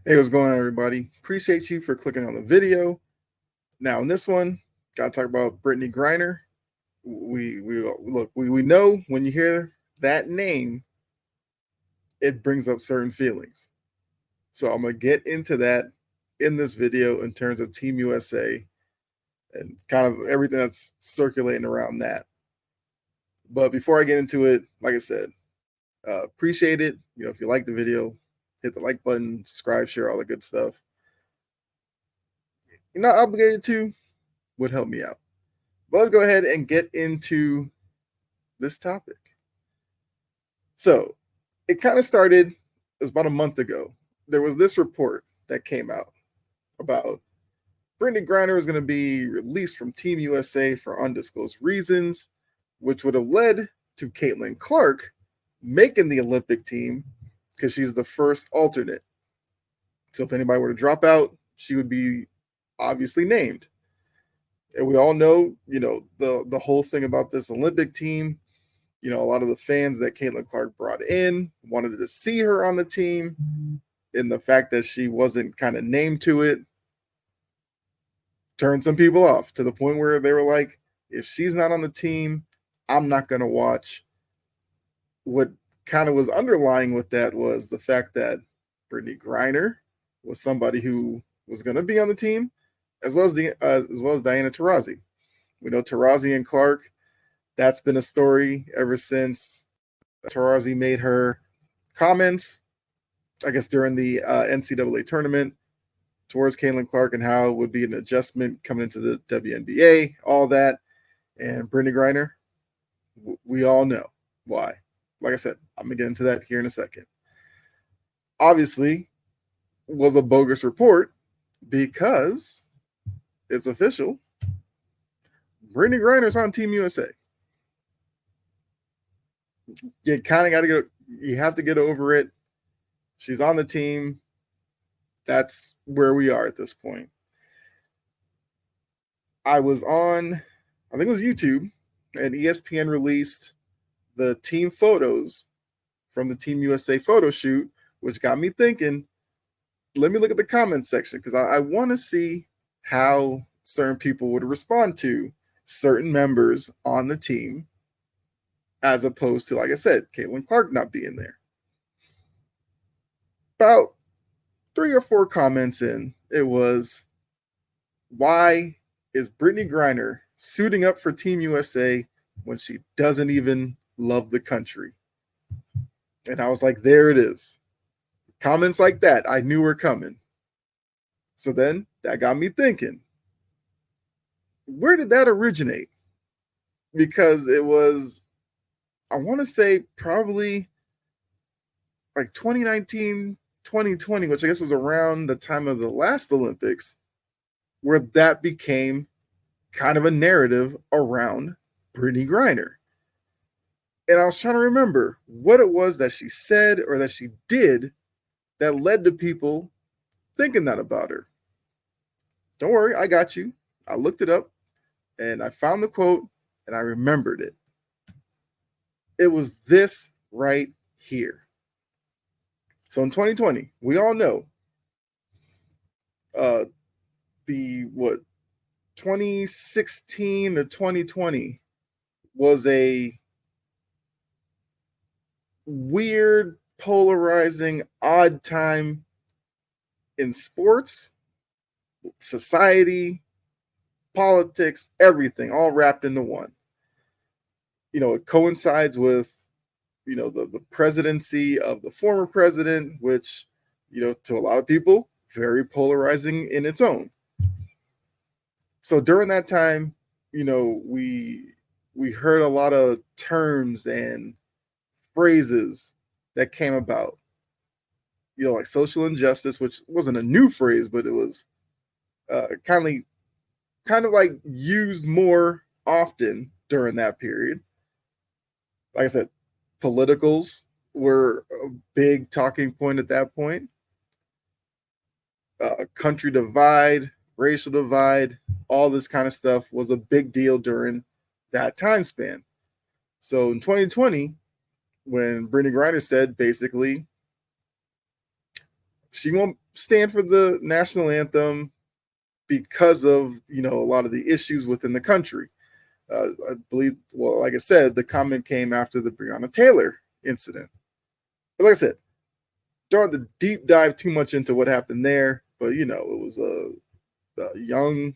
Hey, what's going on, everybody? Appreciate you for clicking on the video. Now, in this one, gotta talk about Brittney Griner. We know when you hear that name, it brings up certain feelings. So I'm gonna get into that in this video in terms of Team USA and kind of everything that's circulating around that. But before I get into it, like I said, appreciate it. If you like the video, hit the like button, subscribe, share, all the good stuff. You're not obligated to, would help me out. But let's go ahead and get into this topic. So it kind of started, it was about a month ago. There was this report that came out about Brittney Griner is going to be released from Team USA for undisclosed reasons, which would have led to Caitlin Clark making the Olympic team because she's the first alternate. So if anybody were to drop out, she would be obviously named. And we all know, the whole thing about this Olympic team. A lot of the fans that Caitlin Clark brought in wanted to see her on the team, and the fact that she wasn't kind of named to it turned some people off to the point where they were like, if she's not on the team, I'm not going to watch. What kind of was underlying with that was the fact that Brittney Griner was somebody who was going to be on the team, as well as Diana Taurasi. We know Taurasi and Clark. That's been a story ever since Taurasi made her comments, I guess, during the NCAA tournament towards Caitlin Clark and how it would be an adjustment coming into the WNBA, all that. And Brittney Griner, we all know why. Like I said, I'm going to get into that here in a second. Obviously, was a bogus report because it's official. Brittney Griner's on Team USA. You kind of got to get, you have to get over it. She's on the team. That's where we are at this point. I was on, I think it was YouTube, and ESPN released the team photos from the Team USA photo shoot, which got me thinking, let me look at the comments section because I want to see how certain people would respond to certain members on the team, as opposed to, like I said, Caitlin Clark not being there. About 3 or 4 comments in, it was, why is Brittney Griner suiting up for Team USA when she doesn't even love the country? And I was like, there it is. Comments like that, I knew were coming. So then that got me thinking, where did that originate? Because it was, I want to say probably like 2019, 2020, which I guess was around the time of the last Olympics, where that became kind of a narrative around Brittney Griner. And I was trying to remember what it was that she said or that she did that led to people thinking that about her. Don't worry, I got you. I looked it up and I found the quote and I remembered it. It was this right here. So in 2020, we all know the 2016 to 2020 was a weird, polarizing, odd time in sports, society, politics, everything, all wrapped into one. It coincides with, the presidency of the former president, which, to a lot of people, very polarizing in its own. So during that time, we heard a lot of terms and phrases that came about, like social injustice, which wasn't a new phrase, but it was kind of like used more often during that period. Like I said, politicals were a big talking point at that point. Country divide, racial divide, all this kind of stuff was a big deal during that time span. So in 2020, when Brittney Griner said basically she stand for the national anthem because of a lot of the issues within the country. I believe, well, like I said, the comment came after the Breonna Taylor incident. But like I said, don't have to deep dive too much into what happened there. But it was a young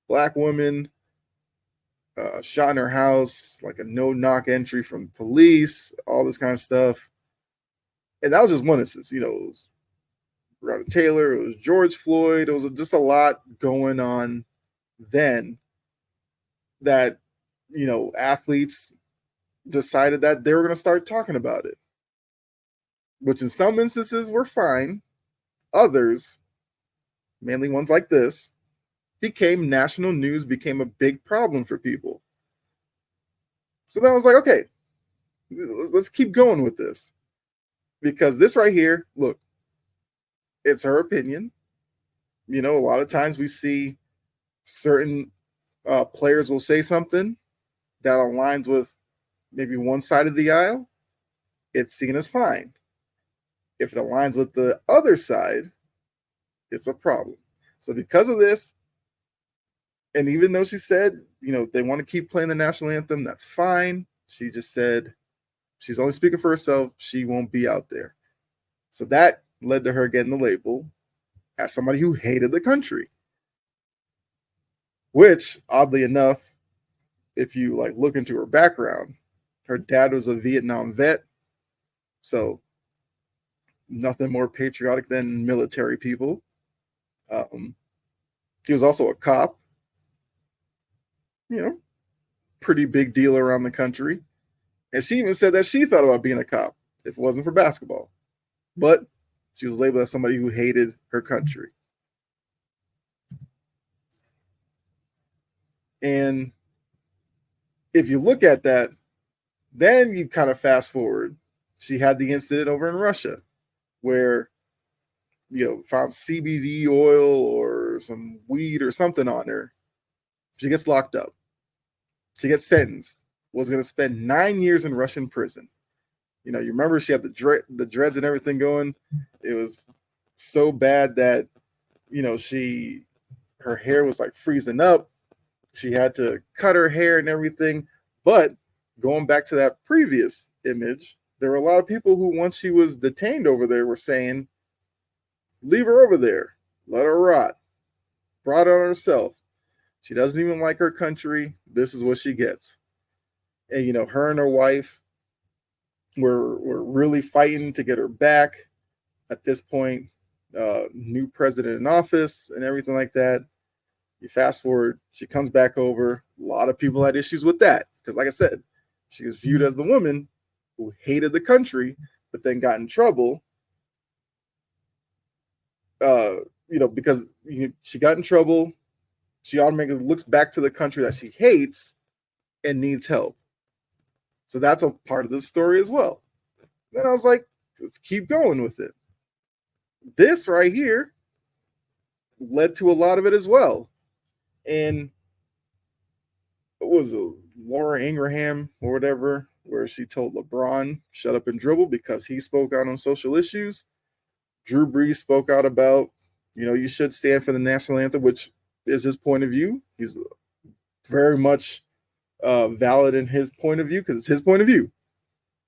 black woman shot in her house, like a no-knock entry from police, all this kind of stuff. And that was just one instance. It was Breonna Taylor, it was George Floyd. It was just a lot going on then that, athletes decided that they were going to start talking about it, which in some instances were fine. Others, mainly ones like this, became national news, became a big problem for people. So then I was like, okay, let's keep going with this. Because this right here, look, it's her opinion. A lot of times we see certain players will say something that aligns with maybe one side of the aisle. It's seen as fine. If it aligns with the other side, it's a problem. So because of this, and even though she said, they want to keep playing the national anthem, that's fine. She just said she's only speaking for herself. She won't be out there. So that led to her getting the label as somebody who hated the country. Which, oddly enough, if you look into her background, her dad was a Vietnam vet. So nothing more patriotic than military people. He was also a cop. Pretty big deal around the country. And she even said that she thought about being a cop if it wasn't for basketball. But she was labeled as somebody who hated her country. And if you look at that, then you kind of fast forward. She had the incident over in Russia where, found CBD oil or some weed or something on her. She gets locked up. She gets sentenced. Was going to spend 9 years in Russian prison. You remember she had the dreads and everything going. It was so bad that, her hair was freezing up. She had to cut her hair and everything. But going back to that previous image, there were a lot of people who, once she was detained over there, were saying, leave her over there. Let her rot. Brought it on herself. She doesn't even like her country. This is what she gets. And, her and her wife were really fighting to get her back. At this point, new president in office and everything like that. You fast forward, she comes back over. A lot of people had issues with that. Because like I said, she was viewed as the woman who hated the country, but then got in trouble. Because she got in trouble. She automatically looks back to the country that she hates and needs help. So that's a part of the story as well. Then I was like, let's keep going with it. This right here led to a lot of it as well. And it was Laura Ingraham or whatever, where she told LeBron, shut up and dribble because he spoke out on social issues. Drew Brees spoke out about, you should stand for the national anthem, which is his point of view. He's very much valid in his point of view because it's his point of view.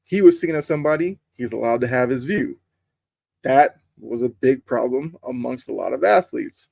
He was seen as somebody, he's allowed to have his view. That was a big problem amongst a lot of athletes,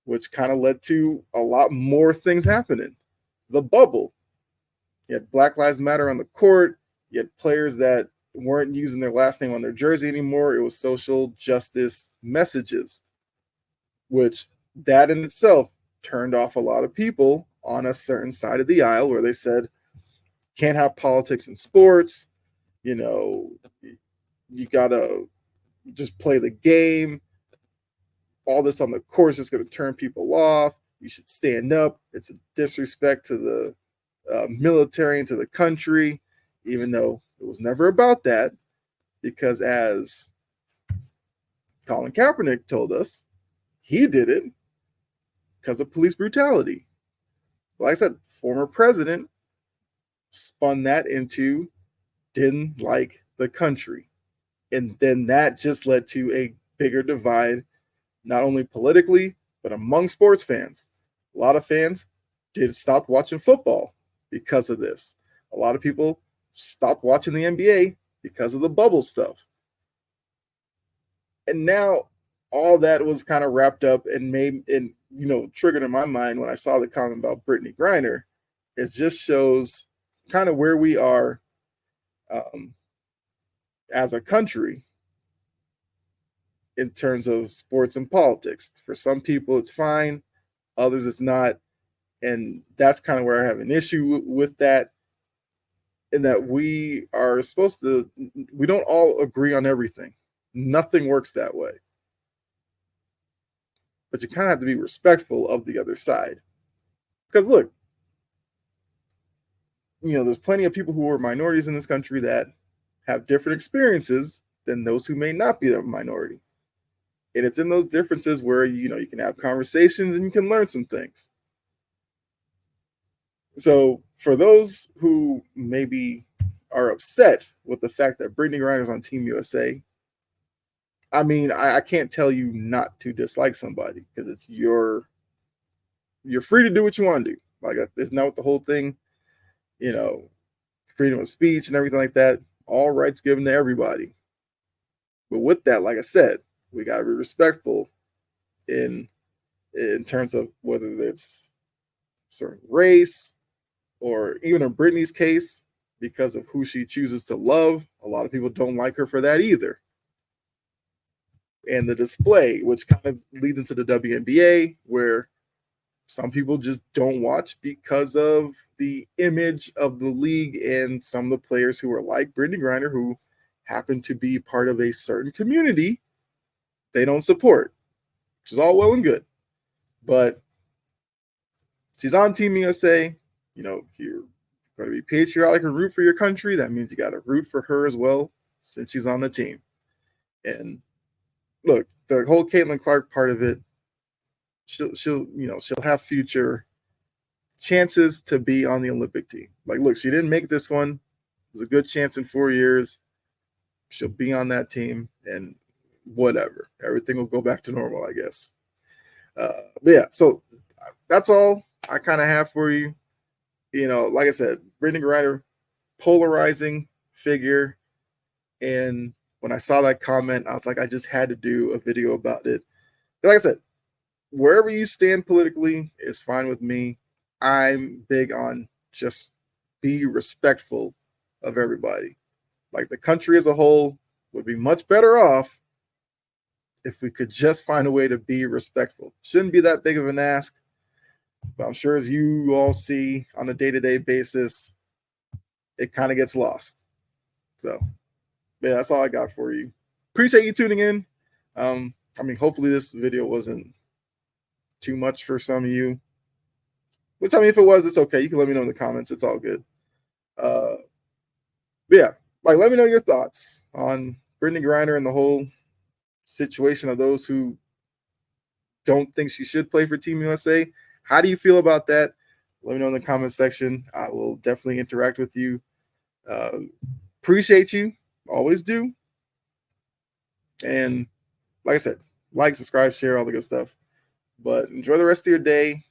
which kind of led to a lot more things happening. The bubble. You had Black Lives Matter on the court. You had players that weren't using their last name on their jersey anymore. It was social justice messages, which that in itself turned off a lot of people on a certain side of the aisle where they said, can't have politics in sports. You got to just play the game. All this on the course is going to turn people off. You should stand up. It's a disrespect to the military and to the country, even though it was never about that. Because as Colin Kaepernick told us, he did it because of police brutality. Like I said, former president spun that into didn't like the country. And then that just led to a bigger divide not only politically, but among sports fans. A lot of fans did stop watching football because of this. A lot of people stopped watching the NBA because of the bubble stuff. And now all that was kind of wrapped up and made and triggered in my mind when I saw the comment about Brittney Griner. It just shows kind of where we are as a country in terms of sports and politics. For some people, it's fine. Others, it's not. And that's kind of where I have an issue with that. In that we don't all agree on everything. Nothing works that way. But you kind of have to be respectful of the other side. Because look, there's plenty of people who are minorities in this country that have different experiences than those who may not be the minority. And it's in those differences where, you can have conversations and you can learn some things. So for those who maybe are upset with the fact that Brittney Griner is on Team USA, I mean, I can't tell you not to dislike somebody because it's you're free to do what you want to do. Like, isn't that what the whole thing, freedom of speech and everything like that, all rights given to everybody. But with that, like I said, we got to be respectful in terms of whether it's certain race or even in Brittney's case, because of who she chooses to love. A lot of people don't like her for that either. And the display, which kind of leads into the WNBA, where some people just don't watch because of the image of the league and some of the players who are like Brittney Griner, who happen to be part of a certain community they don't support, which is all well and good. But she's on Team USA. If you're going to be patriotic and root for your country, that means you got to root for her as well, since she's on the team. And look, the whole Caitlin Clark part of it, she'll have future chances to be on the Olympic team. Like, look, she didn't make this one. There's a good chance in 4 years she'll be on that team, and whatever, everything will go back to normal, I guess. But yeah, so that's all I kind of have for you. Like I said, Brittney Griner, polarizing figure. And when I saw that comment, I was like, I just had to do a video about it. And like I said, wherever you stand politically is fine with me. I'm big on just be respectful of everybody. Like, the country as a whole would be much better off if we could just find a way to be respectful. Shouldn't be that big of an ask. But I'm sure, as you all see on a day-to-day basis, it kind of gets lost. So, yeah, that's all I got for you. Appreciate you tuning in. Hopefully this video wasn't too much for some of you. Which, if it was, it's okay. You can let me know in the comments. It's all good. But yeah, let me know your thoughts on Brittney Griner and the whole situation of those who don't think she should play for Team USA. How do you feel about that? Let me know in the comment section. I will definitely interact with you. Appreciate you. Always do. And like I said, like, subscribe, share, all the good stuff. But enjoy the rest of your day.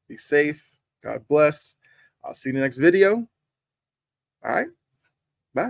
Be safe. God bless. I'll see you in the next video. All right.